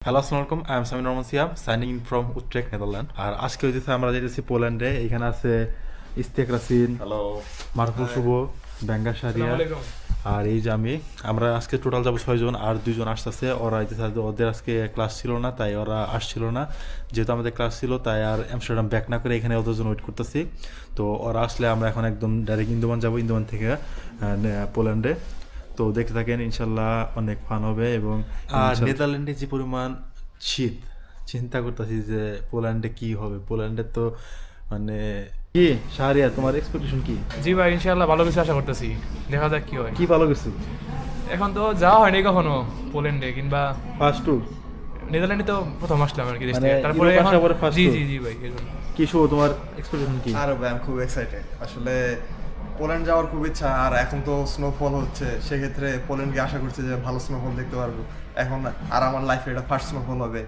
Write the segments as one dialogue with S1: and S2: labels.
S1: Hello আসসালামু আলাইকুম, I am Samin Rahman Siam, signing in from Utrecht, Netherland. আর আজকে হইতেছে আমরা যেতেছি পোল্যান্ডে। এখানে আছে ইস্তেক রাসিন,
S2: হ্যালো,
S1: মারফুল শুভ, ব্যাঙ্গা সারিয়া, আর এই যে আমরা আজকে টোটাল যাবো 6 জন, আর 2 জন আসতেছে। ওরা হইতেছে ওদের আজকে ক্লাস ছিল না, তাই ওরা আসছিল না। যেহেতু আমাদের ক্লাস ছিল, তাই আর আমস্টারডাম ব্যাক না করে এখানে ওদের জন্য ওয়েট করতেছি। তো ওরা আসলে আমরা এখন একদম ডাইরেক্ট ইন্দোমান যাবো, ইন্দোমান থেকে পোল্যান্ডে। তো দেখতে থাকেন, ইনশাল্লাহ অনেক ফান হবে। এবং আর নেদারল্যান্ডে যে পরিমাণ শীত, চিন্তা করতেছি যে পোল্যান্ডে কি হবে। পোল্যান্ডে তো মানে কি শাহরিয়া, তোমার এক্সপেকটেশন কি?
S3: জি ভাই, ইনশাআল্লাহ ভালো কিছু আশা করতেছি, দেখা যাক কি হয়।
S1: কি ভালো কিছু?
S3: এখন তো যাওয়া হয়নি কখনো পোল্যান্ডে কিংবা
S1: ফার্স্ট ট্যুর
S3: নেদারল্যান্ডে, তো প্রথম আসলাম আর কি দেশ
S1: মানে
S3: থেকে। তারপরে
S1: ইউরোপ
S3: এখন
S1: আসার পরে first
S3: জি
S1: tour?
S3: জি জি ভাই, এজন্য।
S1: কি শো, তোমার এক্সপেকটেশন কি?
S2: আরে ভাই আমি খুব এক্সাইটেড আসলে। পোল্যান্ড যাওয়ার খুব ইচ্ছা, আর এখন তো স্নোফল হচ্ছে, সেক্ষেত্রে পোল্যান্ড গিয়ে আশা করছি যে ভালো স্নোফল দেখতে পারবো এখন। আর আমার লাইফে এটা ফার্স্ট স্নোফল হবে,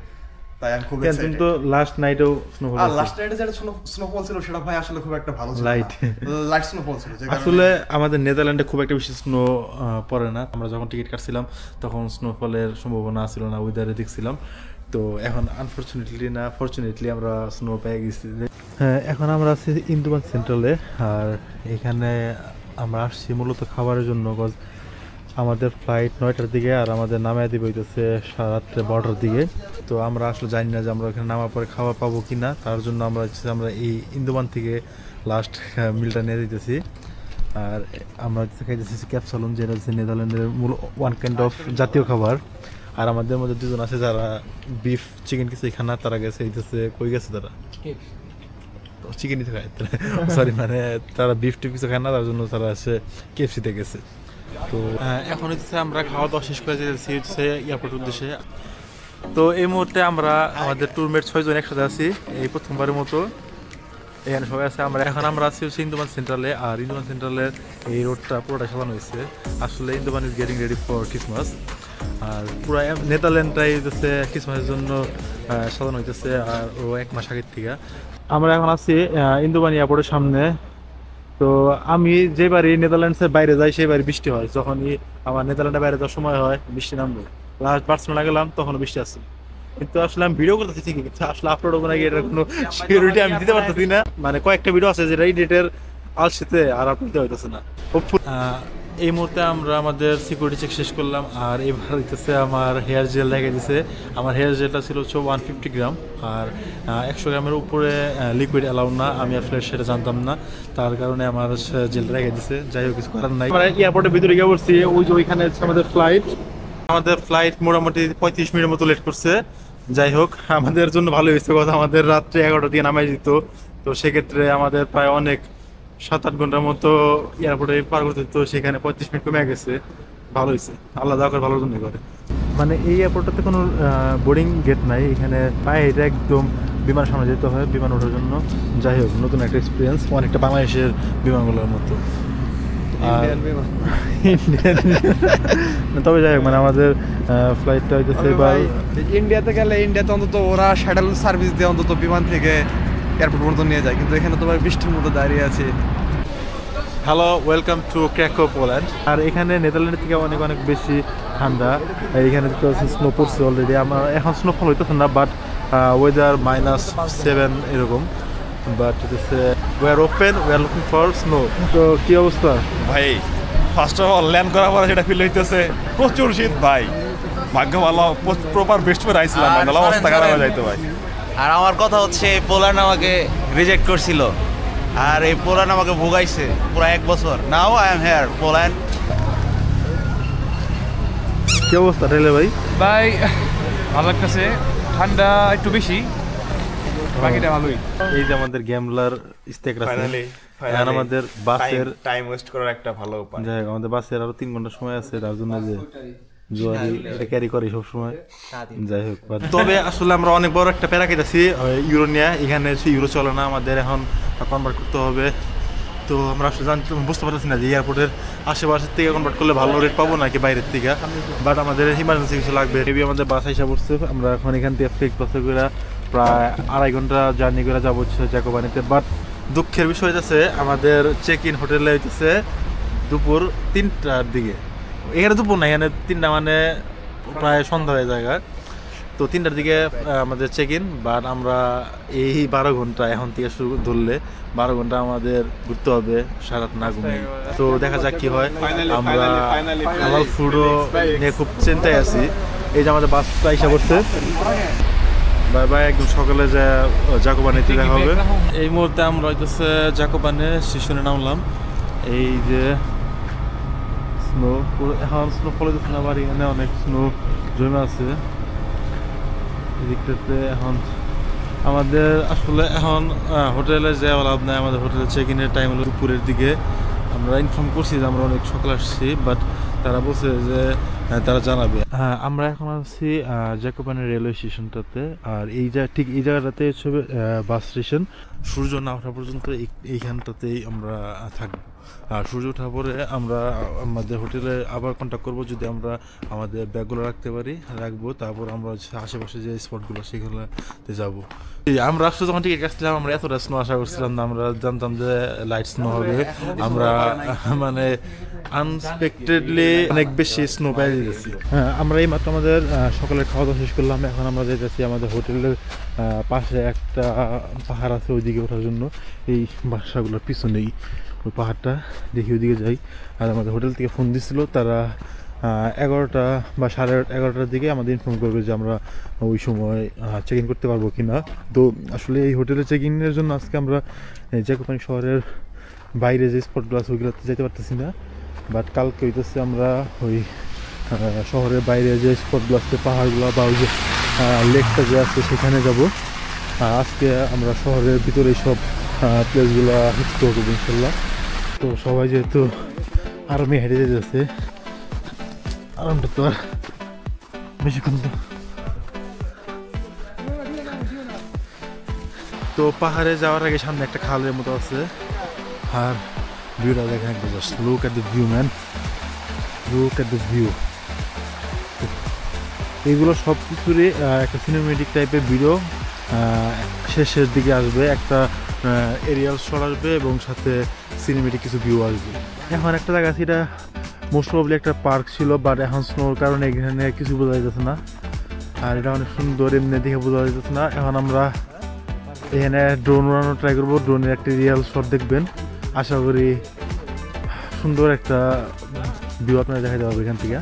S2: তাই আমি খুব
S1: তুমি
S2: এক্সাইটেড।
S1: তো লাস্ট নাইটেও স্নোফল
S2: আর লাস্ট নাইটে যেটা স্নোফল ছিল সেটা ভাই আসলে খুব একটা ভালো ছিল না।
S1: Light.
S2: লাইট স্নোফল ছিল, যে কারণে
S1: আসলে আমাদের নেদারল্যান্ডে খুব একটা বেশি স্নো পড়ে না। আমরা যখন টিকিট কাটছিলাম তখন স্নোফলের সম্ভাবনা ছিল না, ওয়েদারে দেখছিলাম। তো এখন আনফরচুনেটলি না ফরচুনেটলি আমরা স্নো পেয়ে গেছি। হ্যাঁ, এখন আমরা আছি ইন্দোমান সেন্ট্রালে। আর এখানে আমরা আসছি মূলত খাবারের জন্য, কজ আমাদের ফ্লাইট 9টার দিকে, আর আমাদের নামায় দিবে হইতেছে রাত্রে 12টার দিকে। তো আমরা আসলে জানি না যে আমরা ওখানে নামার পরে খাবার পাবো কি না। তার জন্য আমরা এই ইন্দোমান থেকে লাস্ট মিলটা নিয়ে দিতেছি। আর আমরা খাইতেছি ক্যাপসালুন, যেটা হচ্ছে নেদারল্যান্ডের মূল ওয়ান কাইন্ড অফ জাতীয় খাবার। আর আমাদের মধ্যে 2 জন আছে যারা বিফ চিকেন কিছু খায় না, তারা গেছে হইতেছে কই গেছে, তারা চিকেনই খায়, সরি মানে তারা বিফ টিফ কিছু খায় না, তার জন্য তারা আছে কেএফসিতে গেছে। তো এখন হচ্ছে আমরা খাওয়া দাওয়া শেষ করে যেতেছি হচ্ছে এয়ারপোর্ট উদ্দেশ্যে। তো এই মুহূর্তে আমরা আমাদের ট্যুরমেট 6 জন একসাথে আছি, এই প্রথমবারের মতো এখানে সবাই আছে। আমরা আছি হচ্ছে ইন্দোমান সেন্ট্রালে। আর ইন্দোমান সেন্ট্রালের এই রোডটা পুরোটা সাজানো হয়েছে। আসলে Eindhoven is getting ready for Christmas. আর পুরো নেদারল্যান্ডটাই হচ্ছে ক্রিসমাসের জন্য সাজানো হইতেছে, আর ও 1 মাস আগের থেকে। আমরা এখন আছি ইন্দোমান এয়ারপোর্টের সামনে। তো আমি যেবারই নেদারল্যান্ডসের বাইরে যাই সেবারই বৃষ্টি হয়। যখনই আমার নেদারল্যান্ডের বাইরে যাওয়ার সময় হয় বৃষ্টি নামবে। লাস্ট বার্সেলোনা গেলাম, তখনও বৃষ্টি আসছে। কিন্তু আসলে আমি ভিডিও করতেছি ঠিকই, কিন্তু আসলে আপলোড হবে নাকি এটার কোনো সিকিউরিটি আমি দিতে পারতেছি না। মানে কয়েকটা ভিডিও আছে যেটা এডিটের আলসেতে আর আপলোড দিতে হইতেছে না। এই মুহূর্তে আমরা আমাদের সিকিউরিটি চেক শেষ করলাম। আর এবার হইতেছে আমার হেয়ার জেল লেগে দিছে। আমার হেয়ার জেলটা ছিল 150 গ্রাম, আর 100 গ্রামের উপরে লিকুইড অ্যালাউ না। আমি আসলে সেটা জানতাম না, তার কারণে আমার জেলটা রেখে দিছে। যাই হোক, কিছু করার নাই। আমরা এয়ারপোর্টের ভিতরে গিয়ে পড়ছি, ওই যে ওইখানে আমাদের ফ্লাইট মোটামুটি 35 মিনিটের মতো লেট করছে। যাই হোক, আমাদের জন্য ভালো হয়েছে কথা, আমাদের রাত্রে 11টার দিকে নামাই দিত। তো সেক্ষেত্রে আমাদের প্রায় অনেক 7-8 ঘন্টার মতো এয়ারপোর্টে পার করতে হতো, সেখানে 35 মিনিট কমে গেছে। ভালো হয়েছে, আল্লাহ যা করে ভালোর জন্যই করে। মানে এই এয়ারপোর্টটাতে কোনো বোর্ডিং গেট নাই, এখানে পায়ে এটা একদম বিমান সামনে যেতে হয় বিমান ওঠার জন্য। যাই হোক, নতুন একটা এক্সপিরিয়েন্স, অনেকটা বাংলাদেশের বিমানগুলোর মতো। তবে যাই হোক, মানে আমাদের ফ্লাইটটা হইতেছে এবার
S2: ইন্ডিয়াতে গেলে, ইন্ডিয়াতে অন্তত ওরা শাটল সার্ভিস দিয়ে অন্তত বিমান থেকে এয়ারপোর্ট পর্যন্ত নিয়ে যায়, কিন্তু এখানে তোমার বৃষ্টির মধ্যে দাঁড়িয়ে আছে।
S1: Hello, welcome to Krakow, Poland. আর এখানে নেদারল্যান্ডের থেকে অনেক অনেক বেশি ঠান্ডা। এখানে তো স্নো পড়ছে অলরেডি। আমার এখন স্নোফল হইতেছে না, বাট ওয়েদার -7 এরকম। But we are open, we are looking for snow. তো কি অবস্থা
S4: ভাই? ফার্স্ট অফ অল ল্যান্ড করার পরে যেটা ফিল হইতেছে, প্রচুর শীত ভাই। ভাগ্য ভালো, প্রপার বেস্ট পরে আইছিলাম, নাহলে অবস্থা খারাপ হয়ে যাইতো ভাই।
S5: আর আমার কথা হচ্ছে, পোল্যান্ড আমাকে রিজেক্ট করছিল, আর এই পোল্যান্ড আমাকে ভোগাইছে পুরো 1 বছর। Now I am here Poland.
S1: কি অবস্থা রেলে ভাই?
S3: ভাই ভালো লাগতেছে, ঠান্ডা একটু বেশি, বাকিটা ভালোই।
S1: এই যে আমাদের গ্যামলার ইস্তেক রাখছে।
S4: ফাইনালি
S1: আর আমাদের বাসের
S4: টাইম ওয়েস্ট করার একটা ভালো উপায়।
S1: যাই হোক, আমাদের বাসের আরো 3 ঘন্টা সময় আছে, তার জন্য যে জোয়ারি এটা ক্যারি করে সবসময়। যাই হোক, তবে আসলে আমরা অনেক বড় একটা প্যারা খাইতেছি ইউরো নিয়ে। এখানে ইউরো চলে না, আমাদের এখন কনভার্ট করতে হবে। তো আমরা আসলে বুঝতে পারতেছি না যে এয়ারপোর্টের আশেপাশের থেকে কনভার্ট করলে ভালো রেট পাবো নাকি বাইরের থেকে। বাট আমাদের ইমার্জেন্সি কিছু লাগবে। হেভি আমাদের বাস হিসাব করছে, আমরা এখন এখান থেকে ফ্লিক বাসে করে প্রায় 2.5 ঘন্টা জার্নি করে যাবো হচ্ছে জ্যাকোবানিতে। বাট দুঃখের বিষয় হইতেছে, আমাদের চেক ইন হোটেলে হইতেছে দুপুর 3টার দিকে। এখানে দুপুর না, এখানে 3টা, মানে প্রায় সন্ধ্যা হয়ে যায়। তো 3টার দিকে আমাদের চেক ইন, বাট আমরা এই 12 ঘন্টা এখন থেকে শুরু ধরলে 12 ঘন্টা আমাদের ঘুরতে হবে সারাত না ঘুমিয়ে। তো দেখা যাক কি হয়। আমরা আমার ফুডও নিয়ে খুব চিন্তায় আছি। এই যে আমাদের বাসটা এসে পড়ছে, বাই বাই, একদম সকালে যে জাকোবানিতে দেখা হবে। এই মুহূর্তে আমরা হইতেছে জাকোবানে স্টেশনে নামলাম। এই যে স্নো, এখন স্নো ফলে দিচ্ছে না, আবার এখানে অনেক স্নো জমে আছে এদিকটাতে। এখন আমাদের আসলে এখন হোটেলে যাওয়া লাভ নাই, আমাদের হোটেলে চেক ইনের টাইম হলো দুপুরের দিকে। আমরা ইনফর্ম করছি যে আমরা অনেক সকালে আসছি, বাট তারা বলছে যে তারা জানাবে। হ্যাঁ, আমরা এখন আছি জাকোবানের রেলওয়ে স্টেশনটাতে। আর এই ঠিক এই জায়গাটাতে হচ্ছে বাস স্টেশন। সূর্য না ওঠা পর্যন্ত এইখানটাতেই আমরা থাকবো। আর সূর্য ওঠার পরে আমরা আমাদের হোটেলে আবার কন্ট্যাক্ট করবো, যদি আমরা আমাদের ব্যাগগুলো রাখবো। তারপর আমরা আশেপাশে যে স্পটগুলো সেগুলোতে যাবো। আমরা আসলে যখন টিকিট কাটছিলাম আমরা এতটা স্নো আশা করছিলাম না। আমরা জানতাম যে লাইট স্নো হবে। আমরা মানে আনএক্সপেক্টেডলি অনেক বেশি স্নো পেয়ে যেতেছি। হ্যাঁ, আমরা এই মাত্র আমাদের সকালের খাওয়া দাওয়া শেষ করলাম। এখন আমরা যেতেছি আমাদের হোটেলের পাশে একটা পাহাড় আছে, ওইদিকে ওঠার জন্য। এই বাসাগুলোর পিছনেই ওই পাহাড়টা, দেখি ওইদিকে যাই। আর আমাদের হোটেল থেকে ফোন দিছিল, তারা 11টা বা 11:30টার দিকে আমাদের ইনফর্ম করবে যে আমরা ওই সময় চেক ইন করতে পারবো কি না। তো আসলে এই হোটেলে চেক ইনের জন্য আজকে আমরা জাকোবানি শহরের বাইরে যে স্পটগুলো আছে ওইগুলোতে যেতে পারতেছি না। বাট কালকে হইতেছে আমরা ওই শহরের বাইরে যে স্পটগুলো আছে, পাহাড়গুলো বা ওই যে লেকটা যে আছে সেখানে যাব। আজকে আমরা শহরের ভিতরে সব প্লেসগুলো এক্সপ্লোর করবো ইনশাল্লাহ। তো সবাই যেহেতু আরামে হেঁটে যেতেছে, আরামটা তো আর বেশিক্ষণ তো পাহাড়ে যাওয়ার আগে সামনে একটা খালের মতো আছে। আর ভিউটা দেখেন একবার, just look at the view man, look at the view. এইগুলো সব কিছুরই একটা সিনেমেটিক টাইপের ভিডিও শেষের দিকে আসবে, একটা এরিয়াল শট আসবে এবং সাথে সিনেমেটিক কিছু ভিউ আসবে। এখন একটা জায়গা আছে, এটা মোস্ট প্রবলি একটা পার্ক ছিল, বাট এখন স্নোর কারণে এখানে কিছু বোঝা যাচ্ছে না। আর এটা অনেক সুন্দর, এমনি দেখে বোঝা যাচ্ছে না। এখন আমরা এখানে ড্রোন উড়ানো ট্রাই করবো, ড্রোনের একটা রিয়েল শট দেখবেন। আশা করি সুন্দর একটা ভিউ আপনারা দেখাতে পারবে এখান থেকে।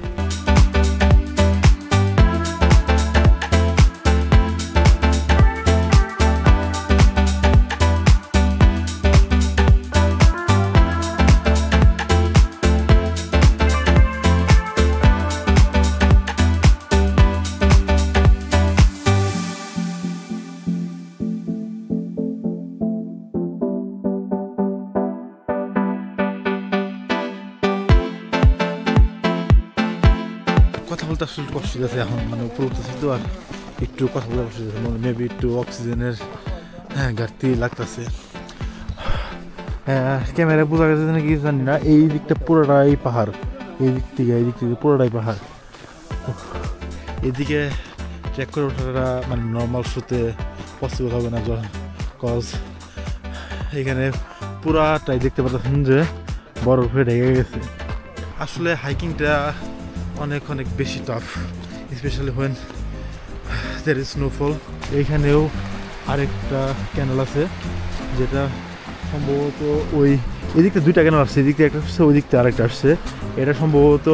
S1: কথা বলতে আসলে কষ্ট হচ্ছে এখন, মানে উপর উঠতেছি তো, আর একটু কথা বলতে কষ্ট হচ্ছে, মানে মেবি একটু অক্সিজেনের ঘাটতি লাগতেছে। ক্যামেরা বোঝা গেছে নাকি জানি না, এই দিকটা পুরোটাই পাহাড়, এই দিক থেকে পুরোটাই পাহাড়। এদিকে ট্রেক করে ওঠাটা মানে নর্মাল শোতে পসিবল হবে না, কজ এখানে পুরাটাই দেখতে পাচ্ছেন যে বরফে ঢেকে গেছে। আসলে হাইকিংটা অনেক বেশি tough, specially when there is snowfall. এইখানেও আরেকটা ক্যানেল আছে, যেটা সম্ভবত ওই এদিকটা দুইটা ক্যানেল আসছে, এদিক থেকে একটা আসছে, ওই দিক থেকে আরেকটা আসছে। এটা সম্ভবত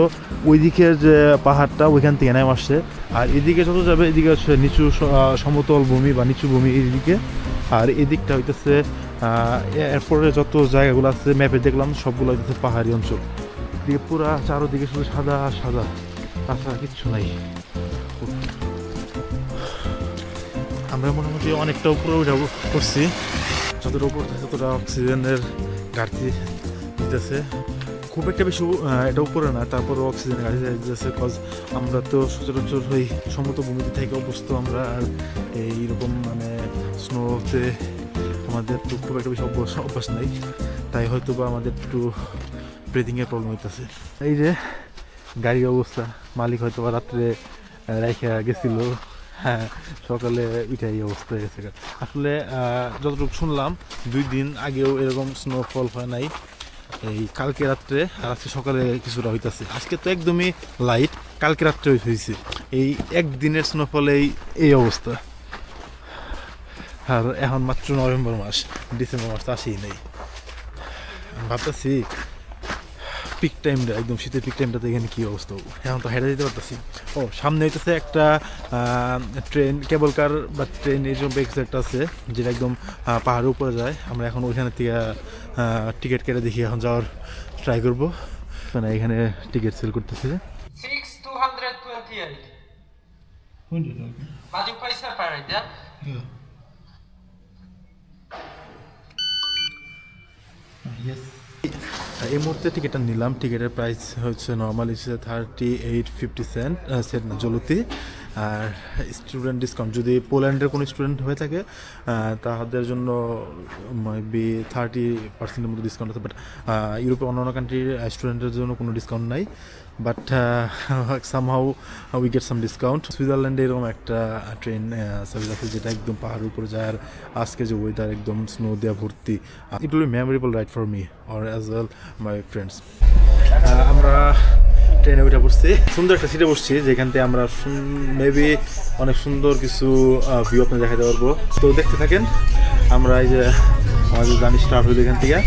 S1: ওই দিকের যে পাহাড়টা ওইখান থেকে নেমে আসছে। আর এদিকে যত যাবে এদিকে হচ্ছে নিচু সমতল ভূমি বা নিচু ভূমি এইদিকে। আর এদিকটা হইতেছে এরপরে যত জায়গাগুলো আছে ম্যাপে দেখলাম সবগুলো হইতেছে পাহাড়ি অঞ্চল। এদিকে পুরা চারোদিকে শুধু সাদা সাদা, তাছাড়া কিচ্ছু নাই। আমরা মোটামুটি অনেকটা উপরে উঠে করছি, যতটা উপর ততটা অক্সিজেনের ঘাটতি দিতেছে। খুব একটা বেশি এটা উপরে না, তারপরে অক্সিজেনের ঘাটতি দিতেছে, কজ আমরা তো সচরাচর ওই সমতল ভূমিতে থেকে অভ্যস্ত আমরা। আর এইরকম মানে স্নোতে আমাদের তো খুব একটা বেশি অভ্যাস নাই, তাই হয়তো বা আমাদের একটু ব্রিদিংয়ের প্রবলেম হইতেছে। এই যে গাড়ির অবস্থা, মালিক হয়তো বা রাত্রে রেখে গেছিল, হ্যাঁ সকালে উঠাই অবস্থা হয়ে গেছে। আসলে যতটুকু শুনলাম 2 দিন আগেও এরকম স্নোফল হয় নাই, এই কালকে রাত্রে আর আজকে সকালে কিছুটা হইতাছে। আজকে তো একদমই লাইট, কালকে রাত্রে হয়েছে। এই একদিনের স্নোফলেই এই অবস্থা। আর এখন মাত্র নভেম্বর মাস, ডিসেম্বর মাস তো আসেই নেই। ভাবতেছি পিক টাইমটা, একদম শীতের পিক টাইমটাতে এখানে কী অবস্থা হবে। এখন তো হেঁটে যেতে পারতেছি। ও সামনে হইতেছে একটা ট্রেন, কেবল কার বা ট্রেন এরকম কিছু একটা আছে যেটা একদম পাহাড়ের উপরে যায়। আমরা এখন ওইখানে থেকে টিকিট কেটে দেখি এখন যাওয়ার ট্রাই করবো। মানে এখানে টিকিট সেল করতেছে
S6: 6228. But you pay separate, yeah?
S1: এই মুহূর্তে টিকিটটা নিলাম। টিকিটের প্রাইস হচ্ছে নর্মাল হচ্ছে 38.50 সেন্ট না জলতি। আর স্টুডেন্ট ডিসকাউন্ট, যদি পোল্যান্ডের কোনো স্টুডেন্ট হয়ে থাকে তাদের জন্য মেবি 30% মতো ডিসকাউন্ট আছে। বাট ইউরোপের অন্যান্য কান্ট্রির স্টুডেন্টের জন্য কোনো ডিসকাউন্ট নাই। But somehow we get some discount. সুইজারল্যান্ডে এরকম একটা ট্রেন সার্ভিস আছে যেটা একদম পাহাড়ের উপরে যায়। আর আজকে যে ওয়েদার একদম স্নো দেওয়া ভর্তি, it will be memorable ride for me or as well my friends. আমরা ট্রেনে উঠে পড়ছি, সুন্দর একটা সিটে বসছি যেখান থেকে আমরা মেবি অনেক সুন্দর কিছু ভিউ আপনি দেখাতে পারবো। তো দেখতে থাকেন। আমরা এই যে আমাদের জার্নি স্টার্ট হইল এখান থেকে।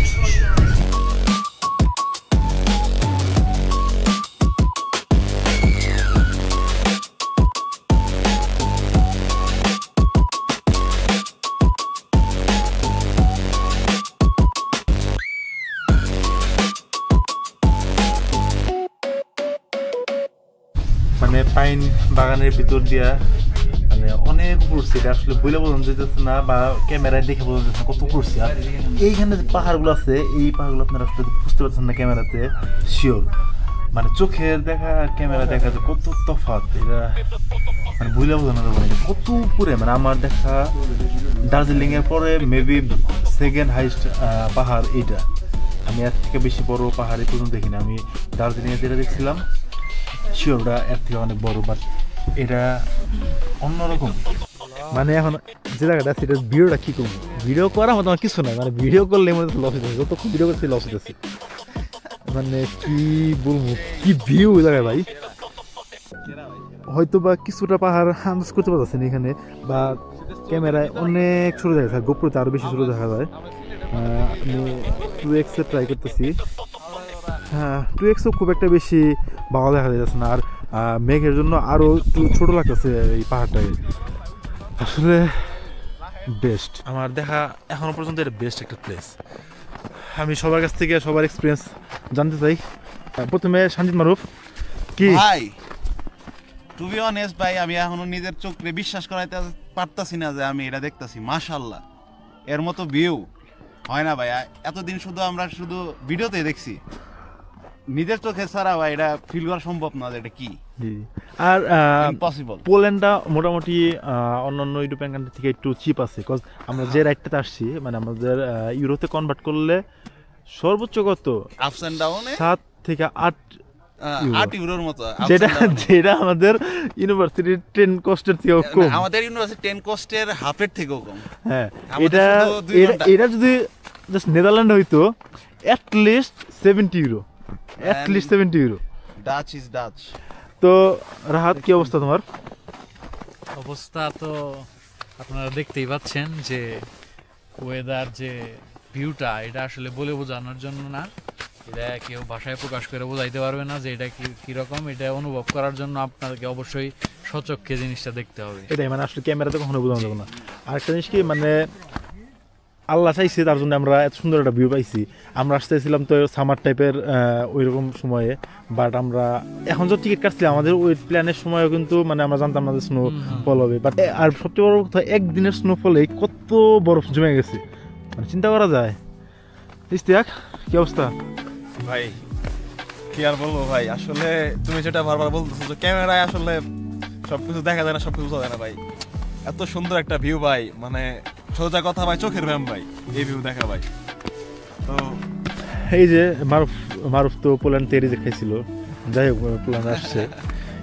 S1: মানে পাইন বাগানের ভিতর দিয়া মানে অনেক উড়ছে, এটা আসলে বইলে বোঝানো যেতেছে না বা ক্যামেরায় দেখে বোঝানো যাচ্ছে না কত উড়ছে। আর এইখানে যে পাহাড়গুলো আছে এই পাহাড়গুলো আপনারা আসলে বুঝতে পারছেন না ক্যামেরাতে, শিওর মানে চোখের দেখা আর ক্যামেরা দেখা যে কত তফাৎ, এটা মানে বইলে বোঝানো যাবে না কত উপরে। মানে আমার দেখা দার্জিলিং এর পরে মেবি সেকেন্ড হাইস্ট পাহাড় এইটা। আমি এর থেকে বেশি বড় পাহাড় এই পর্যন্ত দেখিনি। আমি দার্জিলিং এ যেটা দেখছিলাম শিওর ওটা এর থেকে অনেক বড়, বাট এটা অন্যরকম। মানে এখন যে জায়গাটা আছে এটা ভিডিওটা কী করবো, ভিডিও করার মতো আমার কিছু নাই। মানে ভিডিও করলে মনে হচ্ছে লস হইতেছে, যতক্ষণ ভিডিও করতে লস হইতেছে। মানে কি বলবো, কি ভিউ ওই জায়গায় ভাই। হয়তো বা কিছুটা পাহাড় আন্দাজ করতে পারছেন এখানে, বা ক্যামেরায় অনেক ছোটো দেখা যায়, গোপ্রোতে আরও বেশি ছোটো দেখা যায়। আমি 2x ট্রাই করতেছি। হ্যাঁ 2xও খুব একটা বেশি ভালো দেখা যাচ্ছে না। আর মেঘের জন্য আরও একটু ছোটো লাগতেছে এই পাহাড়টাকে। আসলে বেস্ট আমার দেখা এখনো পর্যন্ত এটা বেস্ট একটা প্লেস। আমি সবার কাছ থেকে সবার এক্সপিরিয়েন্স জানতে চাই। প্রথমে শান্তিত মারুফ কি
S5: ভাই, টু বি অনেস্ট ভাই, আমি এখনো নিজের চোখে বিশ্বাস করাইতে পারতাছি না যে আমি এটা দেখতাছি। মাশাআল্লাহ, এর মতো ভিউ হয় না ভাই। এতদিন আমরা শুধু ভিডিওতে দেখছি, নিজের চোখে ছাড়া ভাই এটা ফিল করা সম্ভব না যে এটা কি।
S1: আর
S5: ইম্পসিবল।
S1: পোল্যান্ডটা মোটামুটি অন্যান্য ইউরোপিয়ান কান্ট্রি থেকে একটু চিপ আছে, বিকজ আমরা যে রাইডটাতে আসছি মানে আমাদের ইউরোতে কনভার্ট করলে সর্বোচ্চ কত
S5: আপস এন্ড ডাউনে
S1: 7 থেকে 8
S5: ইউরোর মতো,
S1: যেটা আমাদের ইউনিভার্সিটির 10 কস্টের থেকেও কম।
S5: আমাদের ইউনিভার্সিটি 10 কস্টের হাফের থেকেও কম।
S1: হ্যাঁ এটা যদি জাস্ট নেদারল্যান্ড হইতো at least 70 euro, at least 70 euro.
S5: Dutch is Dutch.
S1: তো রাহাত কি অবস্থা তোমার?
S7: অবস্থা তো আপনারা দেখতেই পাচ্ছেন যে ওয়েদার যে ভিউটা, এটা আসলে বলে বোঝানোর জন্য না, এটা কেউ ভাষায় প্রকাশ করে বোঝাইতে পারবে না যে এটা কীরকম। এটা অনুভব করার জন্য আপনাদেরকে অবশ্যই সচক্ষে জিনিসটা দেখতে হবে।
S1: এটাই মানে আসলে ক্যামেরাতে কখনো বোঝানো যাবে না। আরেকটা জিনিস কি, মানে আল্লাহ চাইছে তার জন্য আমরা এত সুন্দর একটা ভিউ পাইছি। আমরা আসতেছিলাম তো সামার টাইপের ওই রকম সময়ে, বাট আমরা এখন যে টিকিট কাটছিলাম আমাদের ওই প্ল্যানের সময়ও কিন্তু মানে আমরা জানতাম না যে স্নোফল হবে। বাট আর সবচেয়ে বড় কথা, একদিনের স্নোফলে কত বরফ জমে গেছে, মানে চিন্তা করা যায়। ইস্তিয়াক কি অবস্থা?
S2: ভাই কি আর বলবো ভাই, আসলে তুমি যেটা বারবার বলতেছো যে ক্যামেরায় আসলে সবকিছু দেখা যায় না, সবকিছু বোঝা যায় না ভাই। এত সুন্দর একটা ভিউ ভাই, মানে সোজা কথা ভাই, চোখের ব্যায়াম ভাই এই ভিউ দেখা ভাই। তো
S1: এই যে মারুফ তো পোল্যান্ড থেকে রিজেক্ট খাইছিল, যাই হোক পোল্যান্ড আসছে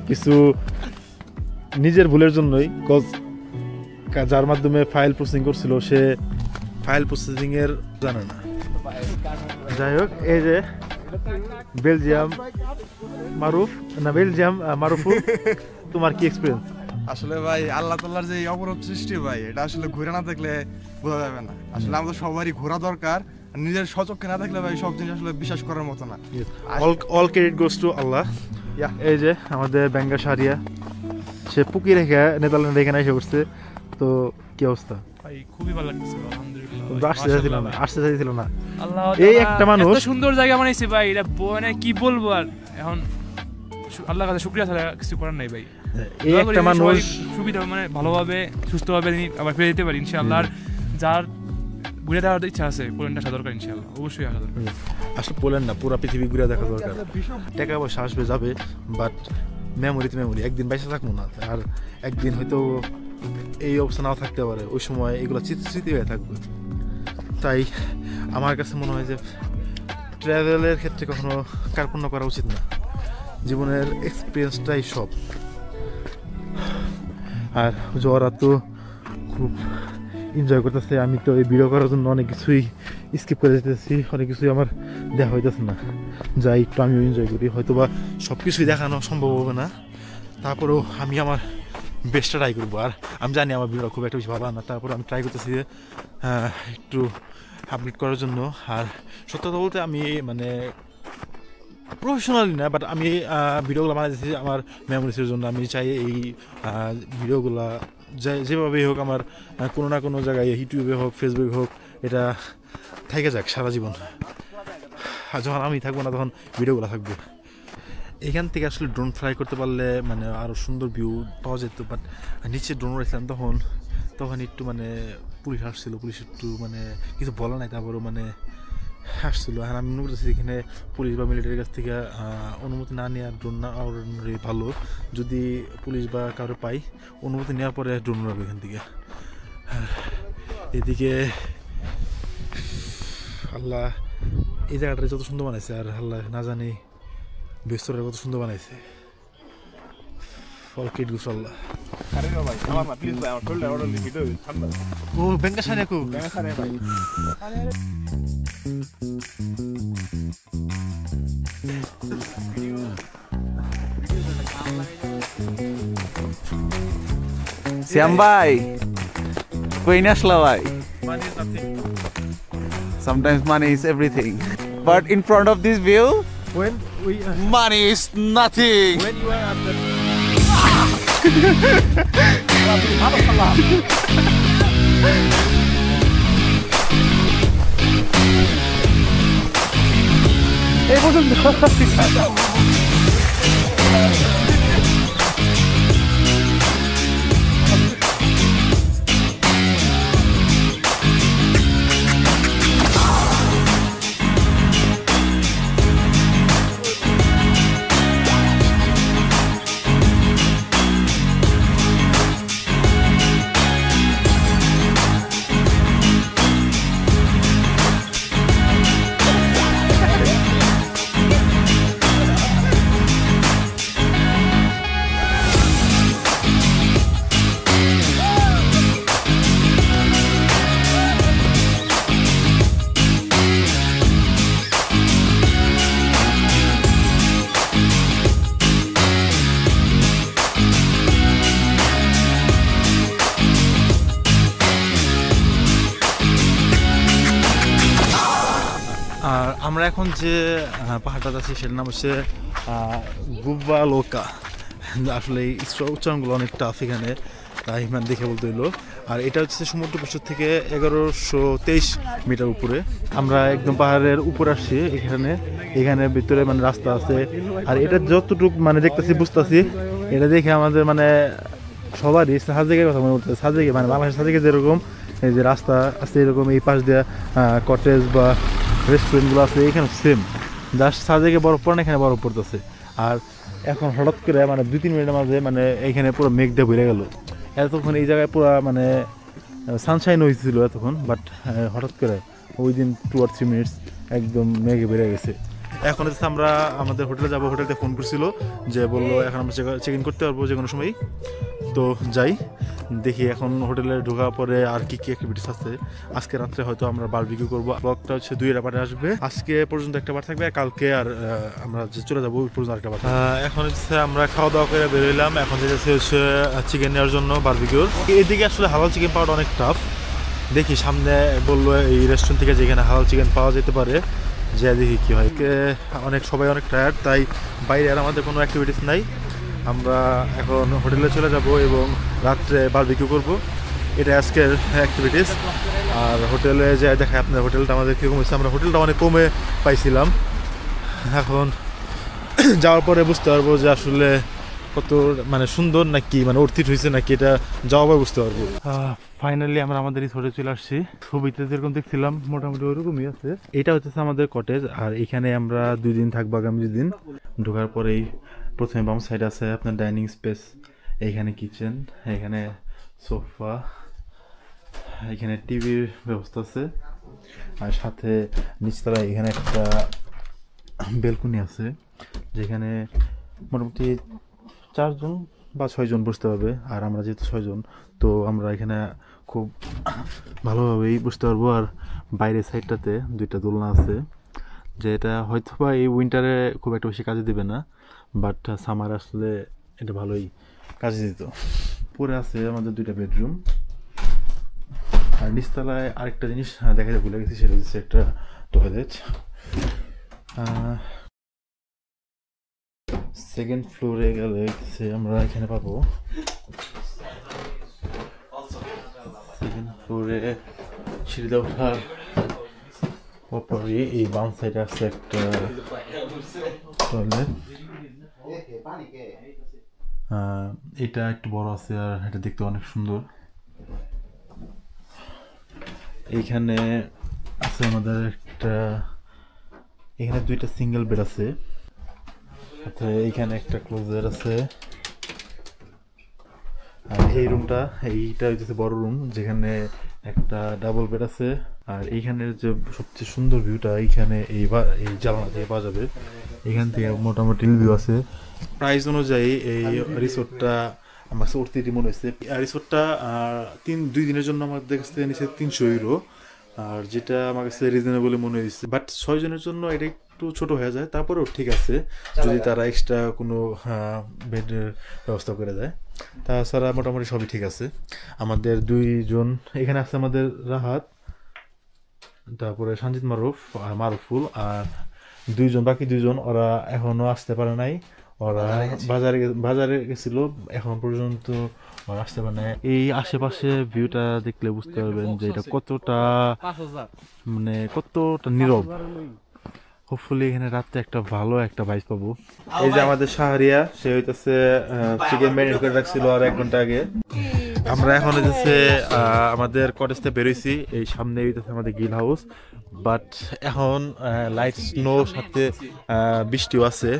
S1: কিছু নিজের ভুলের জন্যই। কজ যার মাধ্যমে ফাইল প্রসেসিং করছিল সে ফাইল প্রসেসিং এর জানে না, যাই হোক, এই যে বেলজিয়াম মারুফু, তোমার কি এক্সপিরিয়েন্স?
S2: আসলে ভাই আল্লাহ তাআলার যে এই অপরূপ সৃষ্টি ভাই, এটা আসলে ঘুরে না দেখলে বোঝা যাবে না। আসলে আমাদের সবারই ঘোরা দরকার, নিজের স্বচক্ষে না দেখলে ভাই সব জিনিস আসলে বিশ্বাস করার মতো না।
S1: অল ক্রেডিট গোস টু আল্লাহ। এই যে আমাদের ব্যাঙ্গা শাহরিয়া, সে পুকি রেখে নেদারল্যান্ডে এখানে এসে উঠছে। তো কি অবস্থা
S6: ভাই? খুবই ভালো লাগছে আলহামদুলিল্লাহ।
S1: তুমি আসতে চাইছিল না
S6: আল্লাহ
S1: এই একটা মানুষ
S6: এত সুন্দর জায়গা বানাইছে ভাই, এটা মানে কি বলবো আর। এখন আল্লাহর কাছে শুকরিয়া ছাড়া কিছু করার নাই ভাই।
S1: এই একটা মানুষ
S6: সুবিধা মানে ভালোভাবে সুস্থভাবে আবার ফিরে যেতে পারি ইনশাআল্লাহ। আর যার ঘুরে দেওয়ার ইচ্ছা আছে পোল্যান্ড আসা দরকার ইনশাআল্লাহ, অবশ্যই আসা দরকার।
S1: আসলে পোল্যান্ড না, পুরো পৃথিবী ঘুরে দেখা দরকার। টাকা পয়সা আসবে যাবে, বাট মেমোরি একদিন বাইসা থাকবো না, আর একদিন হয়তো এই অবস্থা নাও থাকতে পারে, ওই সময় এগুলো স্মৃতি হয়ে থাকবে। তাই আমার কাছে মনে হয় যে ট্রাভেলের ক্ষেত্রে কখনো কার্পণ্য করা উচিত না, জীবনের এক্সপিরিয়েন্সটাই সব। আর ওরা তো খুব এনজয় করতেছে, আমি তো এই ভিডিও করার জন্য অনেক কিছুই স্কিপ করে যেতেছি, অনেক কিছুই আমার দেখা হইতেছে না, যাই একটু আমিও এনজয় করি। হয়তো বা সব কিছুই দেখানো সম্ভব হবে না, তারপরেও আমি আমার বেস্টটা ট্রাই করবো। আর আমি জানি আমার ভিডিও খুব একটা বেশি ভালো না, তারপরে আমি ট্রাই করতেছি যে একটু আপডেট করার জন্য। আর সত্য কথা বলতে আমি মানে প্রফেশনালি না, বাট আমি ভিডিওগুলো বানাইতেছি আমার মেমোরিজের জন্য। আমি চাই এই ভিডিওগুলো যেভাবেই হোক আমার কোনো না কোনো জায়গায়, ইউটিউবে হোক ফেসবুকে হোক, এটা থেকে যাক সারা জীবন। আর যখন আমি থাকবো না তখন ভিডিওগুলো থাকবে। এখান থেকে আসলে ড্রোন ফ্লাই করতে পারলে মানে আরও সুন্দর ভিউ পাওয়া যেত, বাট নিচে ড্রোন রয়েছিলাম তখন একটু মানে পুলিশ আসছিল, পুলিশ একটু মানে কিছু বলা নাই, তারপরেও মানে আসছিলো। আর আমি মনে করতেছি এখানে পুলিশ বা মিলিটারির কাছ থেকে অনুমতি না নেওয়ার ড্রোন না ভালো। যদি পুলিশ বা কারো পাই, অনুমতি নেওয়ার পরে ড্রোন উড়াবে এখান থেকে। এদিকে আল্লাহ এই জায়গাটা যত সুন্দর বানাইছে, আর আল্লাহ না জানি বেস্তরা কত সুন্দর বানাইছে। ও ব্যাংকা সারিয়া খুব
S5: শ্যাম ভাই কই আসলা ভাই? Sometimes money is everything, but in front of this view, money is nothing.
S1: When you are at the এই পর্যন্ত আর আমরা এখন যে পাহাড়টা যাচ্ছি সেটার নাম হচ্ছে গুব্বা লোকা। আসলে এই উচ্চারণগুলো অনেক টাফ এখানে, তাই মানে দেখে বলতে হইলো। আর এটা হচ্ছে সমুদ্র পৃষ্ঠ থেকে 1123 মিটার উপরে। আমরা একদম পাহাড়ের উপরে আসছি, এখানে ভিতরে মানে রাস্তা আছে। আর এটা যতটুকু মানে দেখতেছি বুঝতেছি, এটা দেখে আমাদের মানে সবারই সাজেকের কথা মনে করতেছে। সাজেকে মানে বাংলাদেশের সাজেকে যেরকম এই যে রাস্তা আছে, এরকম এই পাশ দিয়ে কটেজ বা রেস্টুরেন্টগুলো আছে, এখানে সেম। জাস্ট সাজেকে বরফ পড়ে না, এখানে বরফ পড়তেছে। আর এখন হঠাৎ করে মানে 2-3 মিনিটের মাঝে মানে এইখানে পুরো মেঘ দিয়ে ভরে গেল। এতক্ষণ এই জায়গায় পুরো মানে সানশাইন হয়েছিল এতক্ষণ, বাট হঠাৎ করে উইদিন 2 or 3 মিনিটস একদম মেঘে বেড়ে গেছে। এখন হচ্ছে আমরা আমাদের হোটেলে যাবো, হোটেলতে ফোন করছিল যে বললো এখন আমরা চেক ইন করতে পারবো যে কোনো সময়। তো যাই দেখি এখন হোটেলে ঢোকার পরে আর কি কি অ্যাক্টিভিটিস আছে। আজকে রাত্রে হয়তো আমরা বারবিকিউ করবো। ব্লগটা হচ্ছে 2 পার্টে আসবে, আজকে পর্যন্ত একটা পার্ট থাকবে, আর কালকে আর আমরা যে চলে যাবো ওই পর্যন্ত আরেকটা পার্ট। এখন হচ্ছে আমরা খাওয়া দাওয়া করে বেরোইলাম, এখন যেতেছি হচ্ছে চিকেন নেওয়ার জন্য বারবিকিউর। এদিকে আসলে হালাল চিকেন পাওয়াটা অনেক টাফ। দেখি সামনে বললো এই রেস্টুরেন্ট থেকে যেখানে হালাল চিকেন পাওয়া যেতে পারে, যে দেখি কী হয়। সবাই অনেক টায়ার্ড, তাই বাইরে আর আমাদের কোনো অ্যাক্টিভিটিস নাই। আমরা এখন হোটেলে চলে যাব এবং রাত্রে বারবিকিউ করব, এটা আজকের অ্যাক্টিভিটিস। আর হোটেলে যে দেখায় আপনার হোটেলটা আমাদের কীরকম হয়েছে, আমরা হোটেলটা অনেক কমে পাইছিলাম, এখন যাওয়ার পরে বুঝতে পারবো যে আসলে কত সুন্দর নাকি অর্থিত হয়েছে নাকি, এটা যাওয়ার পরে বুঝতে পারবো। ফাইনালি আমরা আমাদের এই হোটেলে চলে আসছি। ছবিতে যেরকম দেখছিলাম মোটামুটি ওরকমই আছে। এটা হচ্ছে আমাদের কটেজ, আর এখানে আমরা 2 দিন থাকবো, আগামী 2 দিন। ঢোকার পরেই প্রথমে বাম সাইড আছে আপনার ডাইনিং স্পেস, এইখানে কিচেন, এখানে সোফা, এখানে টিভির ব্যবস্থা আছে, আর সাথে নিচতলায় এখানে একটা বেলকনি আছে, যেখানে মোটামুটি 4 জন বা 6 জন বসতে পারবে। আর আমরা যেহেতু 6 জন, তো আমরা এখানে খুব ভালোভাবেই বসতে পারবো। আর বাইরের সাইডটাতে 2টা দোলনা আছে, যেটা হয়তো বা এই উইন্টারে খুব একটা বেশি কাজে দেবে না, বাট সামার আসলে এটা ভালোই কাজে দিত। পরে আছে আমাদের 2টা বেডরুম, আর নিচতলায় আরেকটা জিনিস দেখাতে ভুলে গেছি, সেটা হচ্ছে একটা টয়লেট। সেকেন্ড ফ্লোরে গেলে আমরা এখানে পাবো, সেকেন্ড ফ্লোরে সিঁড়িতে ওঠার পরপরই এই বাম সাইডে আছে একটা টয়লেট। এটা একটু বড় আছে, আর এটা দেখতে অনেক সুন্দর। এইখানে আছে আমাদের এখানে 2টা সিঙ্গেল বেড আছে, এইখানে একটা ক্লোজার আছে। আর এই রুমটা, এইটা হচ্ছে বড় রুম, যেখানে একটা ডাবল বেড আছে। আর এইখানের যে সবচেয়ে সুন্দর ভিউটা এইখানে এই জানালা থেকে পাওয়া যাবে, এখান থেকে মোটামুটি ভিউ আছে। প্রাইস অনুযায়ী এই রিসোর্টটা আমার কাছে উঠতে মনে হয়েছে। রিসোর্টটা 2 দিনের জন্য আমাদের কাছ থেকে নিচ্ছে 300 ইউরো, আর যেটা আমার কাছে রিজনেবল মনে হয়েছে। বাট 6 জনের জন্য এটা একটু ছোট হয়ে যায়, তারপরেও ঠিক আছে যদি তারা এক্সট্রা কোনো বেডের ব্যবস্থা করে দেয়। তাছাড়া মোটামুটি সবই ঠিক আছে। আমাদের 2 জন এখানে আছে, আমাদের রাহাত, তারপরে সঞ্জিত মারুফুল, আর 2 জন বাকি 2 জন ওরা এখনো আসতে পারে নাই। ওরা বাজারে গেছিল, এখন পর্যন্ত ওরা আসতে পারে না। এই আশেপাশে ভিউটা দেখলে বুঝতে পারবেন যে এটা কতটা কতটা নীরব। হোপফুলি এখানে রাতে একটা ভালো একটা ভাইস পাবো। এই যে আমাদের শাহরিয়া, সে হইতেছে চিকেন ম্যারিনেট করে রাখছিল আর 1 ঘন্টা আগে। আমরা এখন হইতেছে আমাদের কটেজতে বেরোইছি, এই সামনে হইতেছে আমাদের গিল হাউস। বাট এখন লাইট স্নো সাথে বৃষ্টিও আছে,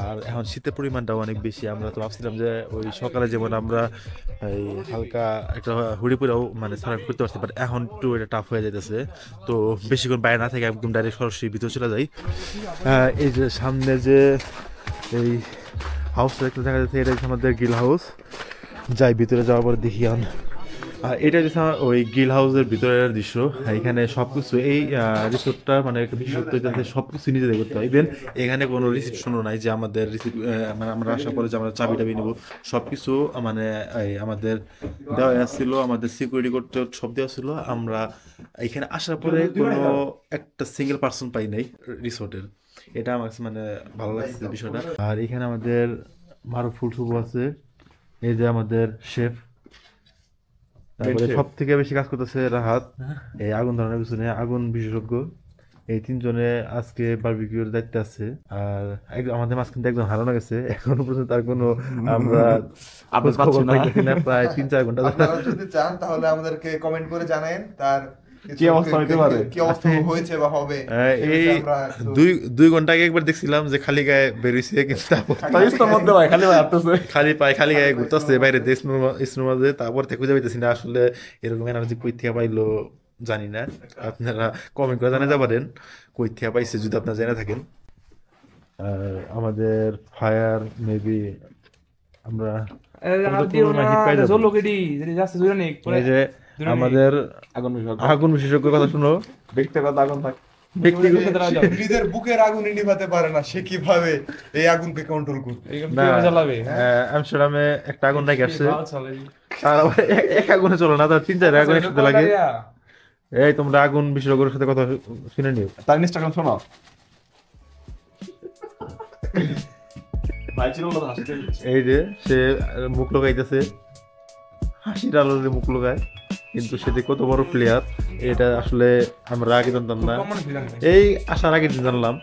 S1: আর এখন শীতের পরিমাণটাও অনেক বেশি। আমরা তো ভাবছিলাম যে ওই সকালে যেমন আমরা এই হালকা একটা হুড়ি পুরেও সার্ভাইভ করতে পারছি, বাট এখন একটু এটা টাফ হয়ে যাইতেছে। তো বেশিক্ষণ বাইরে না থেকে একদম ডাইরেক্ট সরাসরি ভিতরে চলে যাই। এই যে সামনে যে এই হাউসটা দেখতে দেখা যাচ্ছে, এটা হচ্ছে আমাদের গিল হাউস। যাই ভিতরে যাওয়ার পর দেখি। আর এটা হচ্ছে ওই গিল হাউসের ভিতরের দৃশ্য। এখানে সবকিছু এই রিসোর্টটা একটা বিশেষত্ব সবকিছু নিজেদের করতে হয়। ইভেন এখানে কোনো রিসিপশনও নাই যে আমাদের আমরা আসার পরে যে আমরা চাবি টাবি নেবো, সবকিছু আমাদের দেওয়া ছিল, আমাদের সিকিউরিটি করতে সব দেওয়া ছিল। আমরা এখানে আসার পরে কোনো একটা সিঙ্গেল পার্সন পাই নাই রিসোর্টের, এটা আমার কাছে ভালো লাগছে বিষয়টা। আর এখানে আমাদের মারুফুল শুভ আছে, এই যে আমাদের শেফ। তারপরে সব থেকে বেশি কাজ করতেছে রাহাত, এই আগুন ধরানোর পিছনে, আগুন বিশেষজ্ঞ। এই 3 জনে আজকে বারবিকিউর দায়িত্বে আছে। আর আমাদের মাঝখানে একজন হারানো গেছে, এখনো পর্যন্ত তার কোনো আমরা প্রায় 3-4 ঘন্টা।
S2: যদি চান তাহলে আমাদেরকে কমেন্ট করে জানান তার
S4: কি অবস্থা হইতে পারে,
S2: কি অবস্থা হয়েছে বা হবে।
S1: এই 2 ঘন্টা আগে একবার দেখছিলাম যে খালি গায়ে বেরিয়েছে, কিন্তু খালি পায়ে খালি গায়ে ঘুরতেছে বাইরে স্নোর মাঝে। তারপর থেকে খুঁজে পাইতেছি না আসলে এরকম এনার্জি কই থেকে পাইলো জানি না। আপনারা কমেন্ট করে জানাতে পারেন কই থেকে পাইছে যদি আপনারা জেনে থাকেন। আমাদের ফায়ার মেবি আমরা এই যে আমাদের আগুন বিশেষজ্ঞের কথা শুনো।
S4: ব্যক্তিগত আগুন থাকে।
S2: নিজের বুকের আগুন নিভাতে পারে না, সে কিভাবে এই আগুনকে কন্ট্রোল করবে?
S1: আমস্টারডামে একটা আগুন নাকি আসছে, তার আবার এক আগুনে চলে না, তার 3-4 আগুন একসাথে লাগে। এই তোমরা আগুন বিশেষজ্ঞের সাথে কথা শুনে নিও।
S4: তার ইনস্টাগ্রাম শোনাও।
S1: এই যে সে মুখ লাগাইতেছে, হাসির আলোরে মুখ লাগায়, কিন্তু সে যে কত বড় প্লেয়ার এটা আসলে আমরা আগে জানতাম না, এই আসার আগে জানলাম।